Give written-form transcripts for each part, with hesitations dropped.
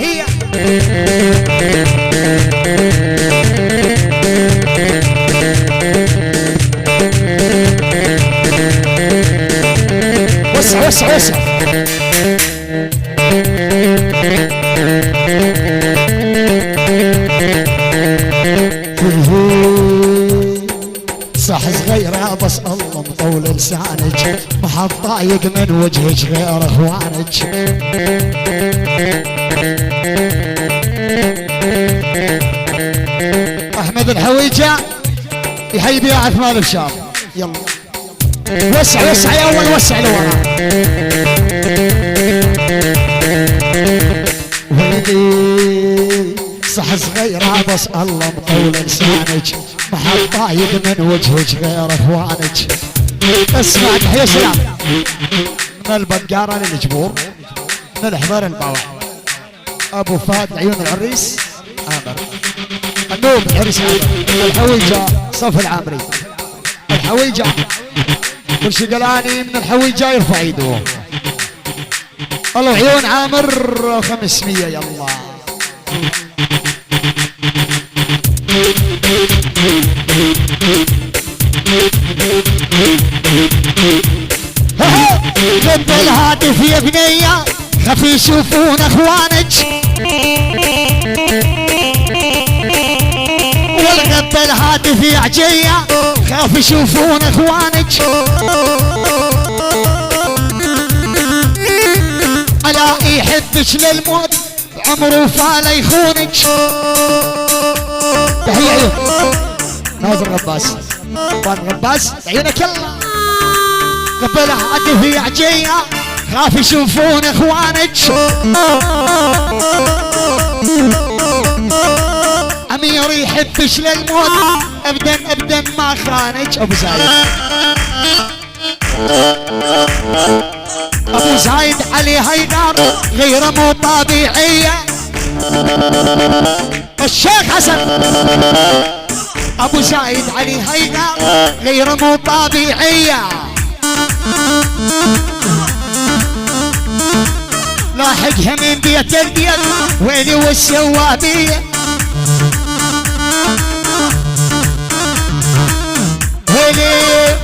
هي وسع وسع وسع. صح صغيرة بس الله مطول لسانك، ما حد ضايق من وجهك غير اخوانك. احمد الحويجة يحيي بيها عثمان بشار. يلا وسع وسع يا اول، وسع لورا. ولدي صح صغيرة بس الله مطول لسانك، ما حد ضايق من وجهك غير اخوانك. اسمع تحية سلام من البقارة للجبور، من الحضار الباوع، ابو فهد عيون العريس عامر، النوب العريس عامر، الحويجة صف العامري، الحويجة والشقلاني من الحويجة يرفع ايده. الله عيون عامر 500 يلا. قد الهاتف يا بنية خفي يشوفون اخوانك، والغد الهاتف يا عجية خاف يشوفون اخوانك. على يحبك للموت عمره فال يخونك. تحية عيون ناظر غباس، طبعا غباس عيونك يلا. قبل هاتف يا عجية خاف يشوفون اخوانك. امير يحبش للموت ابدا ابدا ما خانك. ابو زايد ابو زايد علي هيدار غير مو طبيعية. الشيخ حسن ابو زايد علي هيدار غير مو طبيعية. لاحقها من بيت البيت ويلي والسوابية، ويلي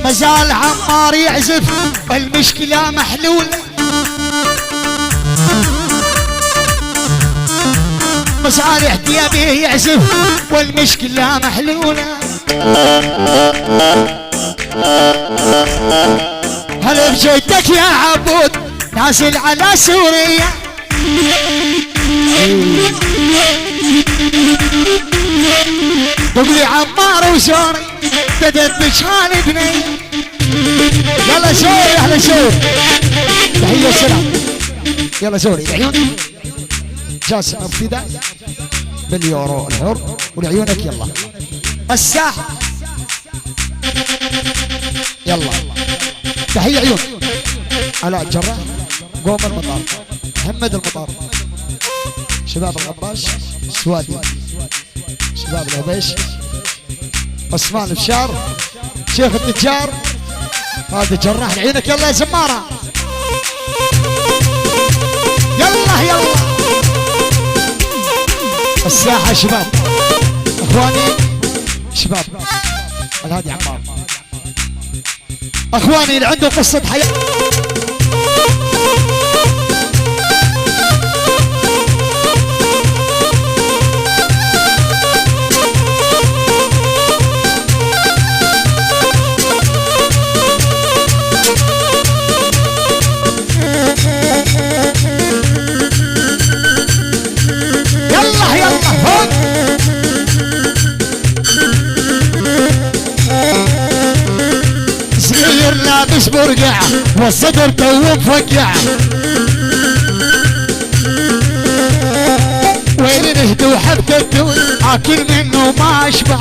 مازال عمار يعزف المشكلة محلولة. مازال احتيابه يعزف والمشكلة محلولة. هلا بجيتك يا عبود نازل على سوريا. دقلي عمار وسوري بدت بشان بني. يلا سوري اهلا سوري تحية سلام. يلا سوري العيون جاسم ابتداء باليورو الحر ولعيونك يلا. الساحة يلا تحية عيون. علاء الجراح قوم المطار، محمد المطار، شباب الغباش، سوادي، شباب العبيش، عثمان بشار، شيخ التجار، هذا الجراح عينك يلا يا زمارة. يلا يلا الساحة شباب اخواني، شباب الهادي عمار، اخواني اللي عنده قصة حياة. يلا يلا هون صغير لابس برقع والصدر تو مفقع، وين نهدو حبة الدون اكل منه ما اشبع.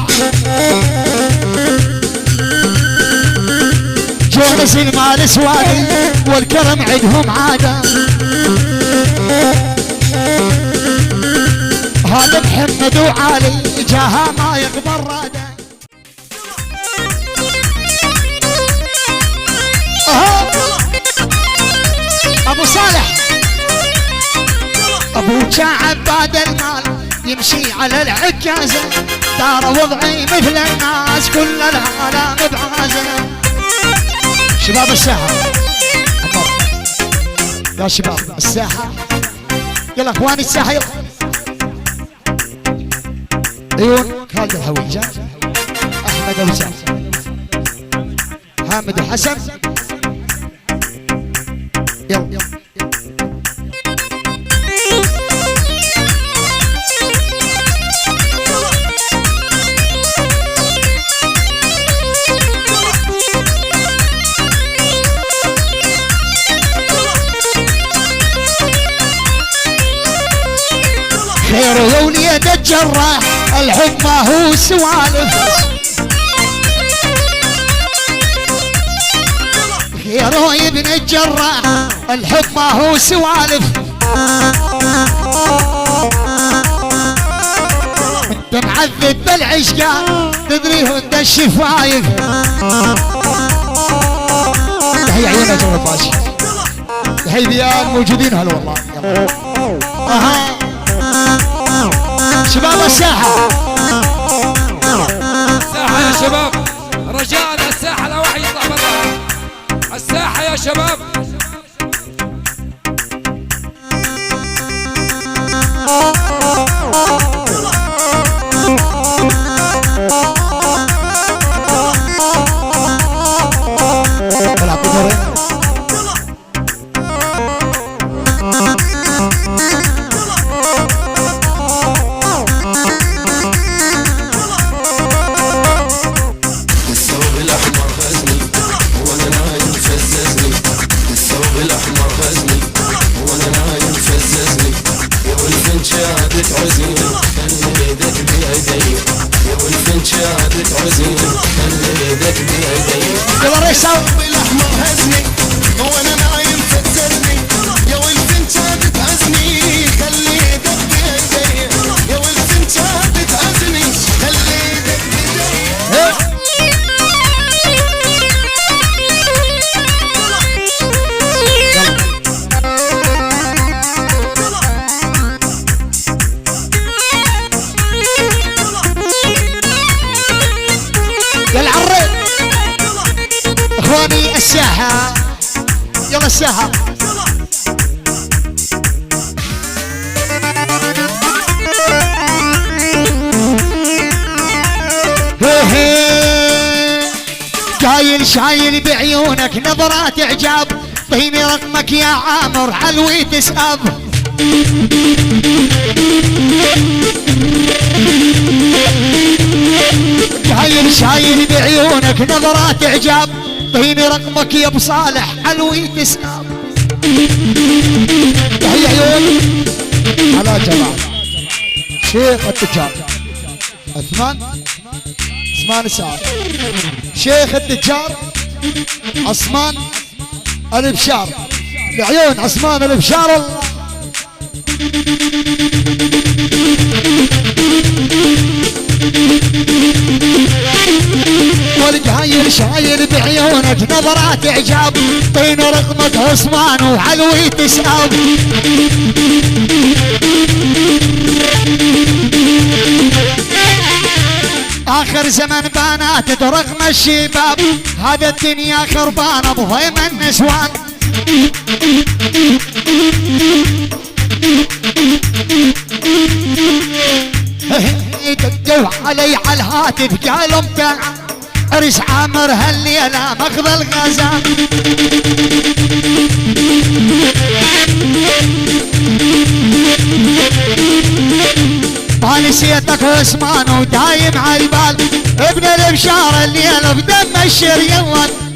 جونس المال سوادي والكرم عندهم عادة. هذا محمد وعلي جاها ما يقبل راده. ابو صالح ابوك عباد المال يمشي على العكازة، ترى وضعي مثل الناس كل العالم بعازة. شباب الساحة يا شباب الساحة، يلا اخواني الساحة يلا. عيون خالد الهويجة، احمد ابو سعد، حامد الحسن، يلا خير وليد الجراح الحب ما هو سوالف، خير يا ابن الجراح الحب ما هو سوالف، انت معذب بالعشقان تدري هند الشفايف. تحية عيوننا جمهور الباشا، تحية بيان موجودين هلا والله. اها شباب الساحة، الساحة يا شباب، رجاء الساحة لا واحد يطلع برا الساحة يا شباب. يلا ريس بالاحمر هزني وانا نايم فترني، يا والفنت بتعزني خلي يدك بيدي، يا والفنت بتعزني خلي يدك بيدي. يلا عريض اخواني الساحة، يلا الساحة. جايل شايل بعيونك نظرات اعجاب، طيني رقمك يا عامر علوي تسأب. جايل شايل بعيونك نظرات اعجاب، طيني رقمك يا ابو صالح علوي تسأب. هي عيون على جمال شيخ التجار عثمان السعد، شيخ التجار عثمان الابشار، لعيون عثمان الابشار الله. والجايل شايل بعيونك نظرات اعجاب، طين رقمك عثمان وعلوي تسأب. اخر زمن بنات رغم الشباب، هذا الدنيا خربانه بضيم النسوان. دقوا علي على الهاتف قالوا متى عرس عامر هالليله ماخذ الغزال. نسيتك عثمان ودايم عالبال، ابن الابشار الليله بدم الشر يلا.